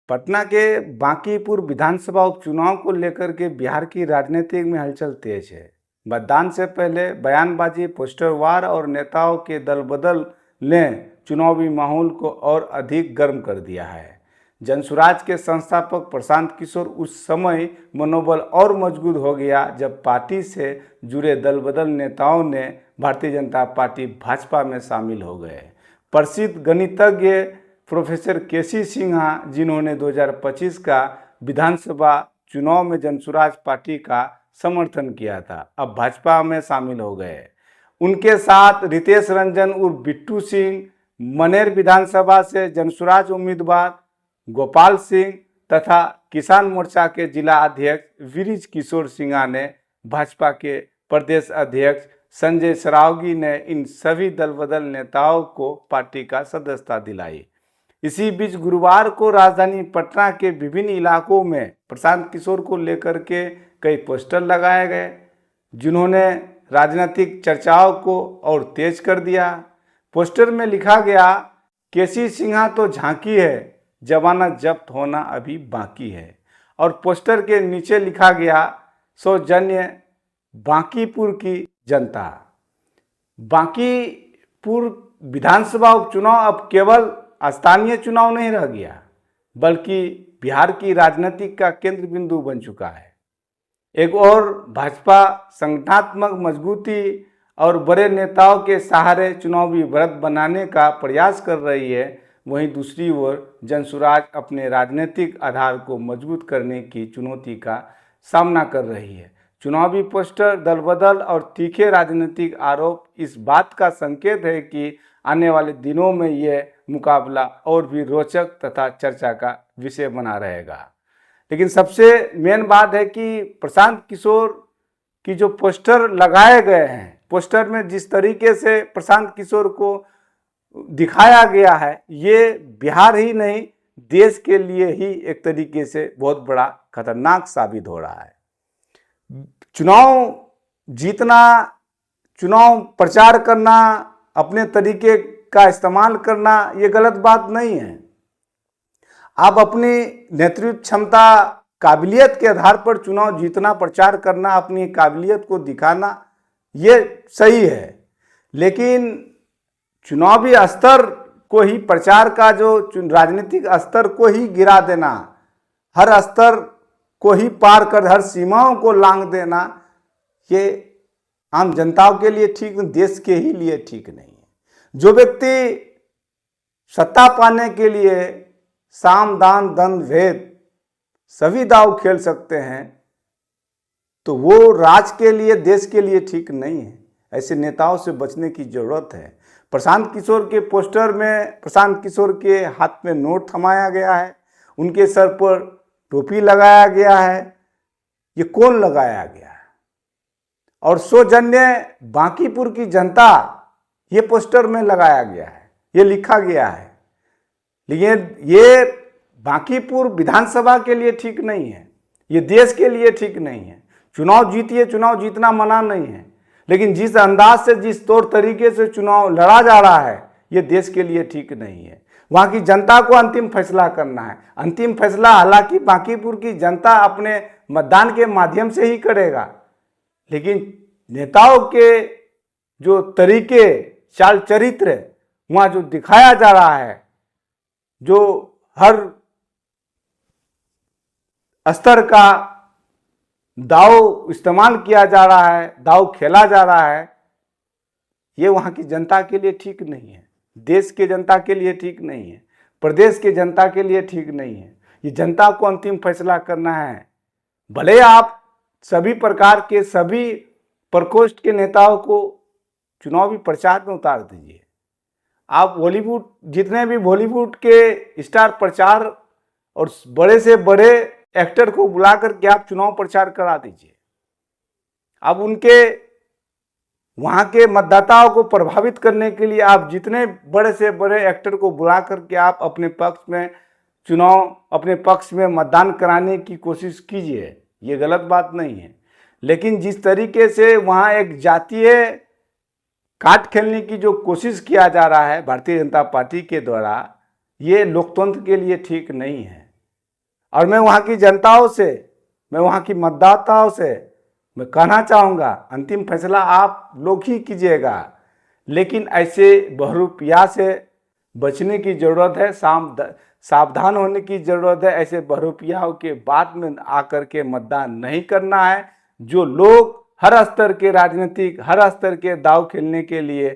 पटना के बांकीपुर विधानसभा उपचुनाव को लेकर के बिहार की राजनीति में हलचल तेज है। मतदान से पहले बयानबाजी, पोस्टर वार और नेताओं के दल बदल ने चुनावी माहौल को और अधिक गर्म कर दिया है। जनसुराज के संस्थापक प्रशांत किशोर उस समय मनोबल और मजबूत हो गया जब पार्टी से जुड़े दल बदल नेताओं ने भारतीय जनता पार्टी भाजपा में शामिल हो गए। प्रसिद्ध गणितज्ञ प्रोफेसर केसी सिन्हा, जिन्होंने 2025 का विधानसभा चुनाव में जनसुराज पार्टी का समर्थन किया था, अब भाजपा में शामिल हो गए। उनके साथ रितेश रंजन उर्फ बिट्टू सिंह, मनेर विधानसभा से जनसुराज उम्मीदवार गोपाल सिंह तथा किसान मोर्चा के जिला अध्यक्ष विरिज किशोर सिन्हा ने भाजपा के प्रदेश अध्यक्ष संजय सरावगी ने इन सभी दल बदल नेताओं को पार्टी का सदस्यता दिलाई। इसी बीच गुरुवार को राजधानी पटना के विभिन्न इलाकों में प्रशांत किशोर को लेकर के कई पोस्टर लगाए गए, जिन्होंने राजनीतिक चर्चाओं को और तेज कर दिया। पोस्टर में लिखा गया, केसी सिन्हा तो झांकी है, जमानत जब्त होना अभी बाकी है। और पोस्टर के नीचे लिखा गया, सौजन्य बांकीपुर की जनता। बांकीपुर विधानसभा उपचुनाव अब केवल स्थानीय चुनाव नहीं रह गया, बल्कि बिहार की राजनीति का केंद्र बिंदु बन चुका है। एक और भाजपा संगठनात्मक मजबूती और बड़े नेताओं के सहारे चुनावी बढ़त बनाने का प्रयास कर रही है, वहीं दूसरी ओर जनसुराज अपने राजनीतिक आधार को मजबूत करने की चुनौती का सामना कर रही है। चुनावी पोस्टर, दलबदल और तीखे राजनीतिक आरोप इस बात का संकेत है कि आने वाले दिनों में यह मुकाबला और भी रोचक तथा चर्चा का विषय बना रहेगा। लेकिन सबसे मेन बात है कि प्रशांत किशोर की जो पोस्टर लगाए गए हैं, पोस्टर में जिस तरीके से प्रशांत किशोर को दिखाया गया है, ये बिहार ही नहीं देश के लिए ही एक तरीके से बहुत बड़ा खतरनाक साबित हो रहा है। चुनाव जीतना, चुनाव प्रचार करना, अपने तरीके का इस्तेमाल करना, ये गलत बात नहीं है। आप अपनी नेतृत्व क्षमता, काबिलियत के आधार पर चुनाव जीतना, प्रचार करना, अपनी काबिलियत को दिखाना, ये सही है। लेकिन चुनावी स्तर को ही, प्रचार का जो राजनीतिक स्तर को ही गिरा देना, हर स्तर को ही पार कर हर सीमाओं को लांघ देना, ये आम जनताओं के लिए ठीक नहीं, देश के ही लिए ठीक नहीं है। जो व्यक्ति सत्ता पाने के लिए साम दान दंड भेद सभी दाव खेल सकते हैं, तो वो राज के लिए, देश के लिए ठीक नहीं है। ऐसे नेताओं से बचने की जरूरत है। प्रशांत किशोर के पोस्टर में प्रशांत किशोर के हाथ में नोट थमाया गया है, उनके सर पर टोपी लगाया गया है। ये कौन लगाया गया है? और सौजन्य बांकीपुर की जनता, ये पोस्टर में लगाया गया है, ये लिखा गया है। लेकिन ये बांकीपुर विधानसभा के लिए ठीक नहीं है, ये देश के लिए ठीक नहीं है। चुनाव जीतिए, चुनाव जीतना मना नहीं है, लेकिन जिस अंदाज से, जिस तौर तरीके से चुनाव लड़ा जा रहा है, ये देश के लिए ठीक नहीं है। वहाँ की जनता को अंतिम फैसला करना है। अंतिम फैसला हालांकि बांकीपुर की जनता अपने मतदान के माध्यम से ही करेगा, लेकिन नेताओं के जो तरीके, चाल चरित्र वहाँ जो दिखाया जा रहा है, जो हर स्तर का दाव इस्तेमाल किया जा रहा है, दाव खेला जा रहा है, ये वहाँ की जनता के लिए ठीक नहीं है, देश के जनता के लिए ठीक नहीं है, प्रदेश के जनता के लिए ठीक नहीं है। ये जनता को अंतिम फैसला करना है। भले आप सभी प्रकार के, सभी प्रकोष्ठ के नेताओं को चुनावी प्रचार में उतार दीजिए। आप बॉलीवुड, जितने भी बॉलीवुड के स्टार प्रचार और बड़े से बड़े एक्टर को बुला करके आप चुनाव प्रचार करा दीजिए। अब उनके वहाँ के मतदाताओं को प्रभावित करने के लिए आप जितने बड़े से बड़े एक्टर को बुला करके आप अपने पक्ष में चुनाव, अपने पक्ष में मतदान कराने की कोशिश कीजिए, ये गलत बात नहीं है। लेकिन जिस तरीके से वहाँ एक जातीय काट खेलने की जो कोशिश किया जा रहा है भारतीय जनता पार्टी के द्वारा, ये लोकतंत्र के लिए ठीक नहीं है। और मैं वहाँ की जनताओं से, मैं वहाँ की मतदाताओं से मैं कहना चाहूँगा, अंतिम फैसला आप लोग ही कीजिएगा, लेकिन ऐसे बहरूपिया से बचने की ज़रूरत है, सावधान होने की ज़रूरत है। ऐसे बहरूपियाओं के बाद में आकर के मतदान नहीं करना है। जो लोग हर स्तर के राजनीतिक, हर स्तर के दाव खेलने के लिए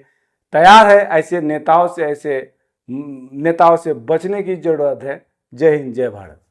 तैयार है, ऐसे नेताओं से बचने की ज़रूरत है। जय हिंद, जय भारत।